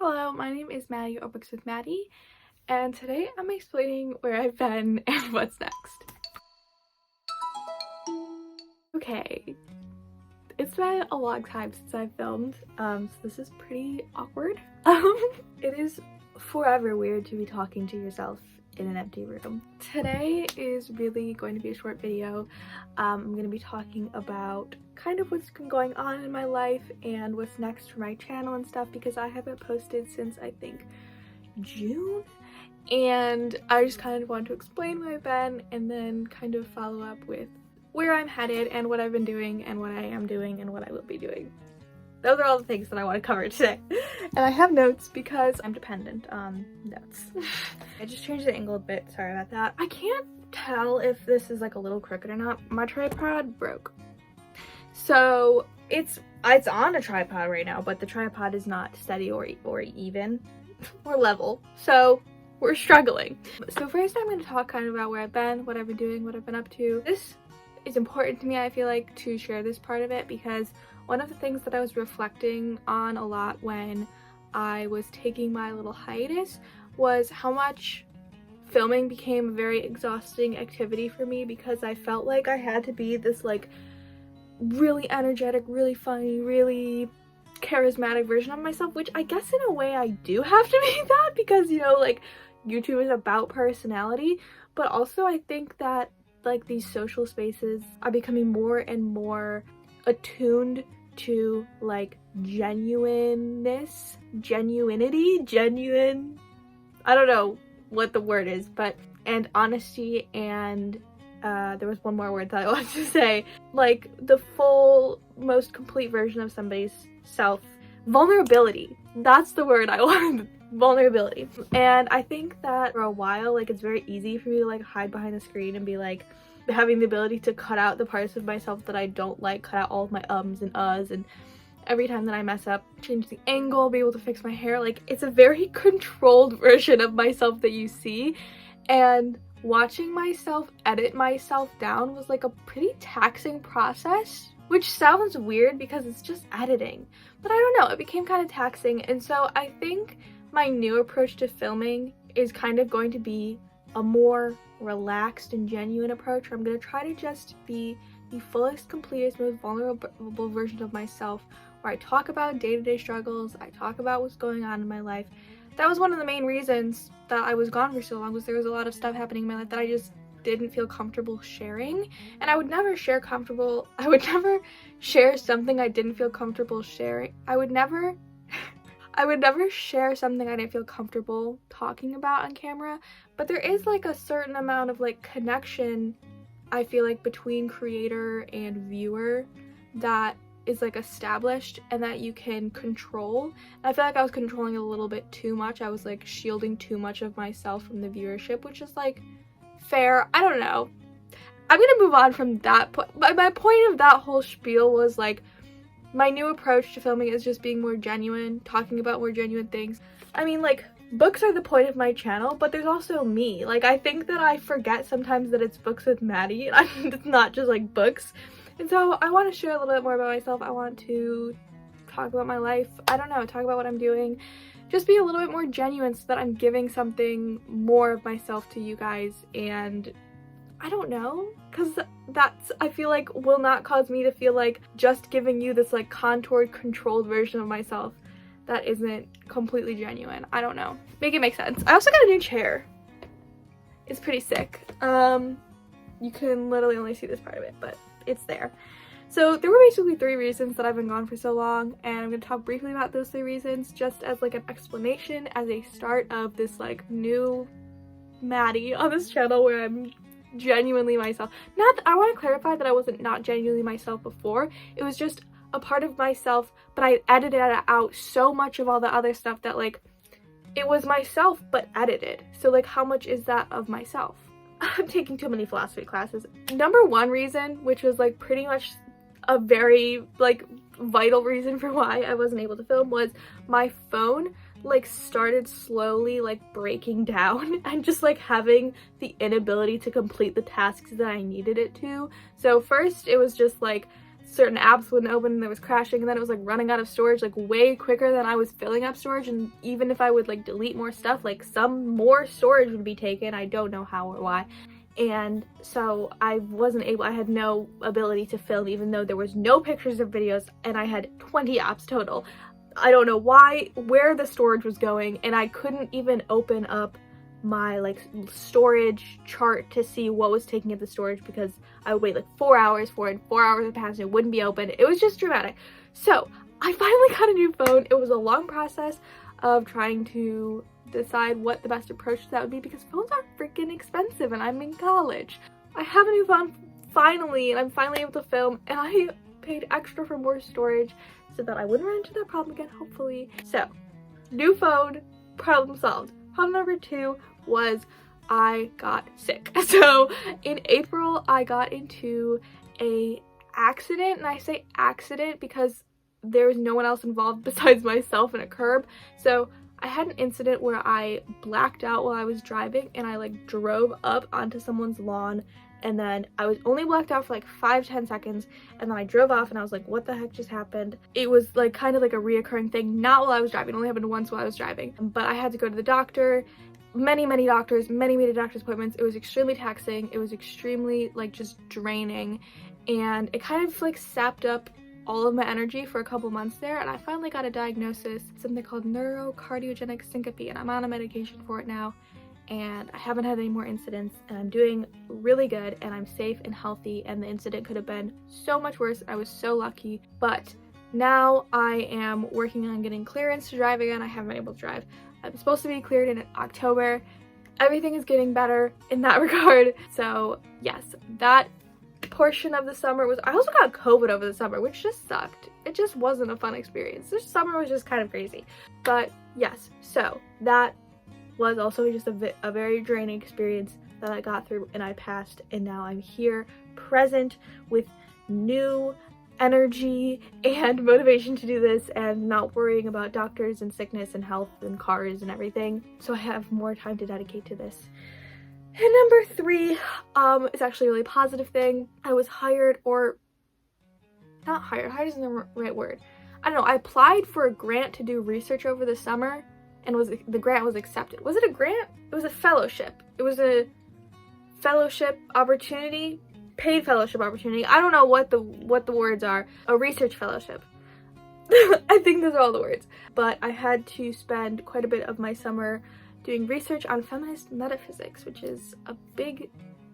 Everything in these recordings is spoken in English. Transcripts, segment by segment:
Hello, my name is Maddie or Books with Maddie, and today I'm explaining where I've been and what's next. Okay, it's been a long time since I've filmed, so this is pretty awkward. It is forever weird to be talking to yourself in an empty room. Today is really going to be a short video. I'm going to be talking about kind of what's been going on in my life and what's next for my channel and stuff, because I haven't posted since I think June, and I just kind of want to explain where I've been and then kind of follow up with where I'm headed and what I've been doing and what I am doing and what I will be doing. Those are all the things that I want to cover today. And I have notes because I'm dependent on notes. I just changed the angle a bit, sorry about that. I can't tell if this is like a little crooked or not. My tripod broke. So it's on a tripod right now, but the tripod is not steady or even or level. So we're struggling. So first I'm going to talk kind of about where I've been, what I've been doing, what I've been up to. This is important to me, I feel like, to share this part of it, because one of the things that I was reflecting on a lot when I was taking my little hiatus was how much filming became a very exhausting activity for me, because I felt like I had to be this like really energetic, really funny, really charismatic version of myself, which I guess in a way I do have to be that, because, you know, like YouTube is about personality, but also I think that like these social spaces are becoming more and more attuned to like genuinity, I don't know what the word is, but and honesty, and there was one more word that I wanted to say, like the full, most complete version of somebody's self. Vulnerability, that's the word I wanted. Vulnerability. And I think that for a while, like, it's very easy for me to like hide behind the screen and be like having the ability to cut out the parts of myself that I don't like, cut out all of my ums and uhs, and every time that I mess up, change the angle, be able to fix my hair. Like, it's a very controlled version of myself that you see, and watching myself edit myself down was like a pretty taxing process, which sounds weird because it's just editing, but I don't know, it became kind of taxing. And so I think my new approach to filming is kind of going to be a more relaxed and genuine approach, where I'm going to try to just be the fullest, completest, most vulnerable version of myself, where I talk about day-to-day struggles, I talk about what's going on in my life. That was one of the main reasons that I was gone for so long, was there was a lot of stuff happening in my life that I just didn't feel comfortable sharing, and I would never share something I didn't feel comfortable sharing. I would never share something I didn't feel comfortable talking about on camera, but there is like a certain amount of like connection, I feel like, between creator and viewer that is like established and that you can control. And I feel like I was controlling a little bit too much. I was like shielding too much of myself from the viewership, which is like fair. I don't know. I'm gonna move on from that point. My point of that whole spiel was like, my new approach to filming is just being more genuine, talking about more genuine things. I mean, like, books are the point of my channel, but there's also me. Like, I think that I forget sometimes that it's Books with Maddie, and it's not just like books. And so I want to share a little bit more about myself. I want to talk about my life. I don't know, talk about what I'm doing. Just be a little bit more genuine so that I'm giving something more of myself to you guys, and I don't know, because that's, I feel like, will not cause me to feel like just giving you this like contoured, controlled version of myself that isn't completely genuine. I don't know. Make it make sense. I also got a new chair. It's pretty sick. You can literally only see this part of it, but it's there. So there were basically 3 reasons that I've been gone for so long, and I'm going to talk briefly about those 3 reasons just as like an explanation, as a start of this like new Maddie on this channel where I'm genuinely myself. Not that I want to clarify that I wasn't not genuinely myself before. It was just a part of myself, but I edited out so much of all the other stuff that like it was myself but edited. So like, how much is that of myself? I'm taking too many philosophy classes. Number 1 reason, which was like pretty much a very like vital reason for why I wasn't able to film, was my phone like started slowly like breaking down and just like having the inability to complete the tasks that I needed it to. So first it was just like certain apps wouldn't open and it was crashing, and then it was like running out of storage like way quicker than I was filling up storage, and even if I would like delete more stuff, like some more storage would be taken. I don't know how or why. And so I had no ability to film, even though there was no pictures or videos, and I had 20 apps total. I don't know where the storage was going, and I couldn't even open up my like storage chart to see what was taking up the storage, because I would wait like 4 hours for it, 4 hours would pass and it wouldn't be open. It was just dramatic. So I finally got a new phone. It was a long process of trying to decide what the best approach to that would be, because phones are freaking expensive and I'm in college. I have a new phone finally, and I'm finally able to film, and I paid extra for more storage so that I wouldn't run into that problem again, hopefully. So, new phone, problem solved. Problem number 2 was I got sick. So in April, I got into a accident, and I say accident because there was no one else involved besides myself and a curb. So I had an incident where I blacked out while I was driving, and I like drove up onto someone's lawn, and then I was only blacked out for like 5-10 seconds, and then I drove off and I was like, what the heck just happened? It was like kind of like a reoccurring thing, not while I was driving. It only happened once while I was driving, but I had to go to the doctor, many doctors appointments. It was extremely taxing. It was extremely like just draining, and it kind of like sapped up all of my energy for a couple months there, and I finally got a diagnosis, something called neurocardiogenic syncope, and I'm on a medication for it now, and I haven't had any more incidents, and I'm doing really good, and I'm safe and healthy, and the incident could have been so much worse. I was so lucky, but now I am working on getting clearance to drive again. I haven't been able to drive. I'm supposed to be cleared in October. Everything is getting better in that regard. So yes, that portion of the summer was, I also got COVID over the summer, which just sucked. It just wasn't a fun experience. This summer was just kind of crazy. But yes, so that was also just a very draining experience that I got through, and I passed, and now I'm here present with new energy and motivation to do this, and not worrying about doctors and sickness and health and cars and everything. So I have more time to dedicate to this. And number 3, it's actually a really positive thing. I was hired, or not hired isn't the right word. I don't know, I applied for a grant to do research over the summer, and the grant was accepted. Was it a grant? It was a fellowship. It was a fellowship opportunity, paid fellowship opportunity. I don't know what the words are. A research fellowship. I think those are all the words. But I had to spend quite a bit of my summer doing research on feminist metaphysics, which is a big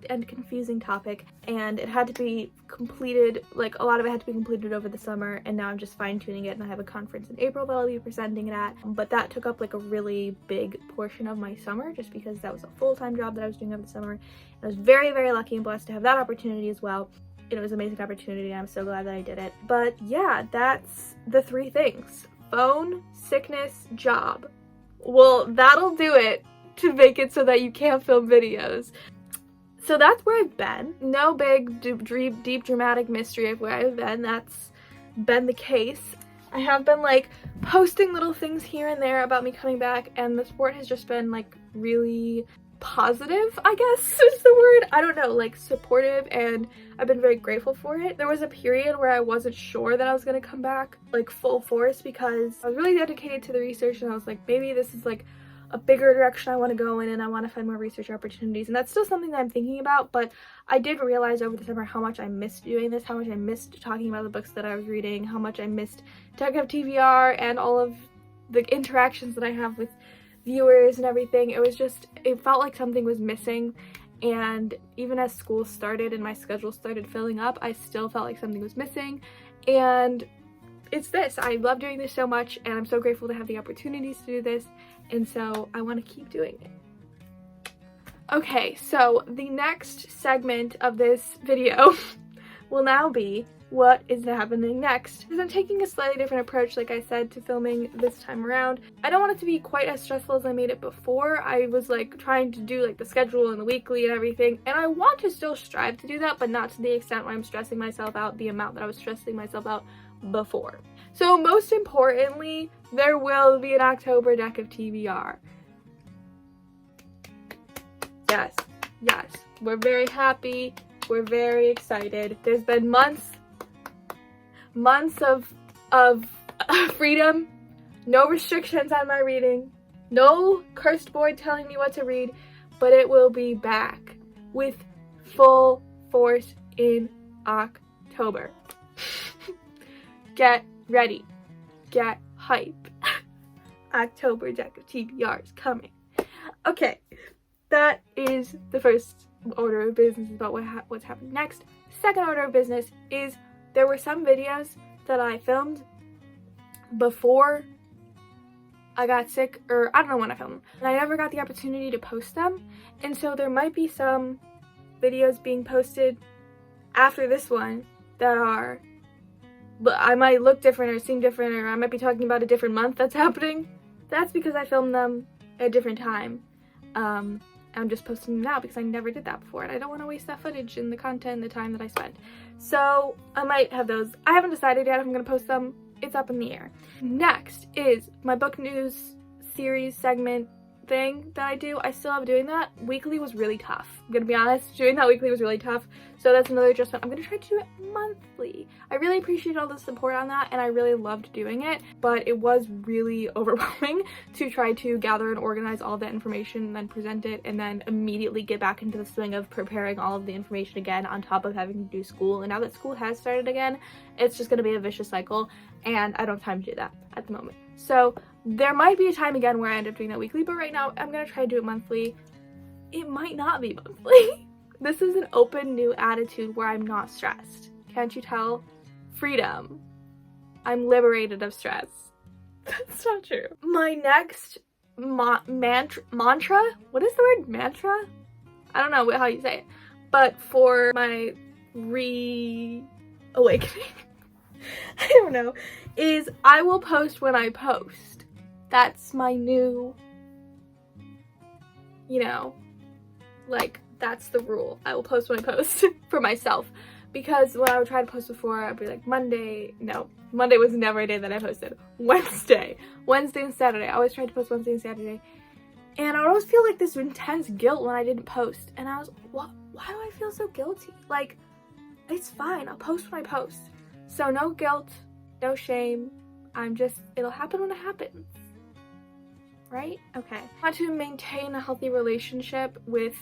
and confusing topic, and it had to be completed, like a lot of it had to be completed over the summer, and now I'm just fine-tuning it, and I have a conference in April that I'll be presenting it at. But that took up like a really big portion of my summer, just because that was a full-time job that I was doing over the summer. And I was very, very lucky and blessed to have that opportunity as well. It was an amazing opportunity, and I'm so glad that I did it. But yeah, that's the 3 things: phone, sickness, job. Well, that'll do it to make it so that you can't film videos. So that's where I've been. No big, deep, dramatic mystery of where I've been. That's been the case. I have been like posting little things here and there about me coming back, and the support has just been like really positive, I guess is the word. I don't know, like supportive, and I've been very grateful for it. There was a period where I wasn't sure that I was gonna come back like full force, because I was really dedicated to the research, and I was like, maybe this is like a bigger direction I want to go in, and I want to find more research opportunities, and that's still something that I'm thinking about. But I did realize over the summer how much I missed doing this, how much I missed talking about the books that I was reading, how much I missed Tech Up TBR and all of the interactions that I have with viewers and everything. It felt like something was missing, and even as school started and my schedule started filling up, I still felt like something was missing. And it's this. I love doing this so much, and I'm so grateful to have the opportunities to do this, and so I want to keep doing it. Okay, so the next segment of this video will now be what is happening next. Because I'm taking a slightly different approach, like I said, to filming this time around. I don't want it to be quite as stressful as I made it before. I was like trying to do like the schedule and the weekly and everything, and I want to still strive to do that, but not to the extent where I'm stressing myself out the amount that I was stressing myself out before. So most importantly, there will be an October deck of TBR. Yes, we're very happy, we're very excited. There's been months months of freedom, no restrictions on my reading, no cursed board telling me what to read, but it will be back with full force in October. Get ready. Get hype. October deck of TBR is coming. Okay, that is the first order of business about what's happening next. Second order of business is there were some videos that I filmed before I got sick, or I don't know when I filmed them, and I never got the opportunity to post them, and so there might be some videos being posted after this one that are, but I might look different or seem different, or I might be talking about a different month that's happening. That's because I filmed them at a different time. I'm just posting them now because I never did that before, and I don't want to waste that footage and the content and the time that I spent. So I might have those. I haven't decided yet if I'm going to post them. It's up in the air. Next is my book news series segment thing that I do. I still have doing that. Weekly was really tough. I'm gonna be honest, doing that weekly was really tough. So that's another adjustment. I'm gonna try to do it monthly. I really appreciate all the support on that, and I really loved doing it, but it was really overwhelming to try to gather and organize all that information and then present it and then immediately get back into the swing of preparing all of the information again on top of having to do school. And now that school has started again, it's just gonna be a vicious cycle, and I don't have time to do that at the moment. So there might be a time again where I end up doing that weekly, but right now I'm gonna try to do it monthly. It might not be monthly. This is an open new attitude where I'm not stressed. Can't you tell? Freedom. I'm liberated of stress. That's not true. My next mantra? What is the word mantra? I don't know how you say it. But for my reawakening, I don't know, is I will post when I post. That's my new, like, that's the rule. I will post when I post for myself. Because when I would try to post before, I'd be like, Monday was never a day that I posted. Wednesday and Saturday. I always tried to post Wednesday and Saturday. And I would always feel like this intense guilt when I didn't post. And I was, why do I feel so guilty? Like, it's fine. I'll post when I post. So no guilt, no shame. It'll happen when it happens. Right? Okay. I want to maintain a healthy relationship with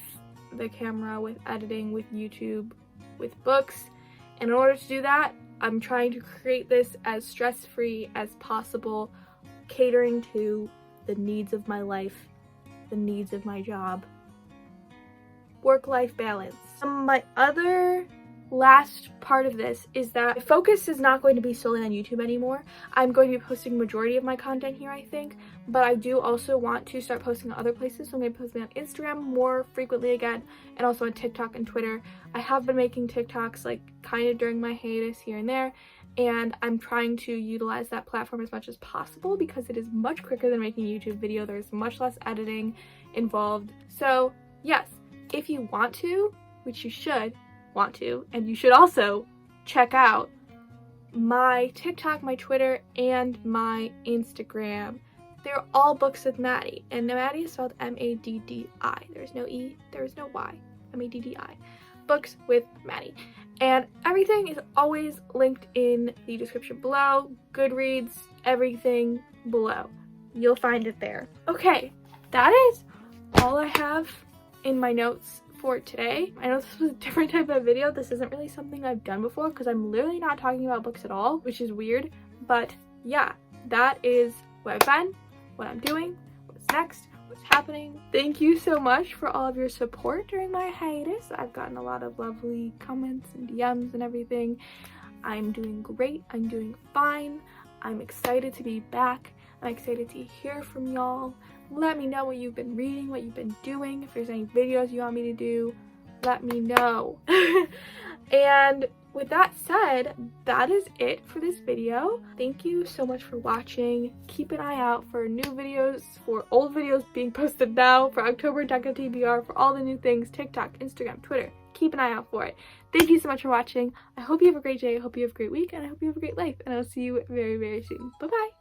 the camera, with editing, with YouTube, with books. And in order to do that, I'm trying to create this as stress-free as possible, catering to the needs of my life, the needs of my job. Work-life balance. My other last part of this is that my focus is not going to be solely on YouTube anymore. I'm going to be posting majority of my content here, I think, but I do also want to start posting on other places. So I'm going to be posting on Instagram more frequently again, and also on TikTok and Twitter. I have been making TikToks like kind of during my hiatus here and there, and I'm trying to utilize that platform as much as possible because it is much quicker than making a YouTube video. There's much less editing involved. So yes, if you want to, which you should want to, and you should also check out my TikTok, my Twitter, and my Instagram. They're all Books with Maddie, and Maddie is spelled M-A-D-D-I. There's no E, there is no Y. M-A-D-D-I. Books with Maddie. And everything is always linked in the description below. Goodreads, everything below. You'll find it there. Okay, that is all I have in my notes for today. I know this was a different type of video. This isn't really something I've done before because I'm literally not talking about books at all, which is weird. But yeah, that is what I've been, what I'm doing, what's next, what's happening. Thank you so much for all of your support during my hiatus. I've gotten a lot of lovely comments and DMs and everything. I'm doing great. I'm doing fine. I'm excited to be back. I'm excited to hear from y'all. Let me know what you've been reading, what you've been doing. If there's any videos you want me to do, let me know. And with that said, that is it for this video. Thank you so much for watching. Keep an eye out for new videos, for old videos being posted now, for October Deca TBR, for all the new things, TikTok, Instagram, Twitter. Keep an eye out for it. Thank you so much for watching. I hope you have a great day. I hope you have a great week, and I hope you have a great life. And I'll see you very, very soon. Bye-bye.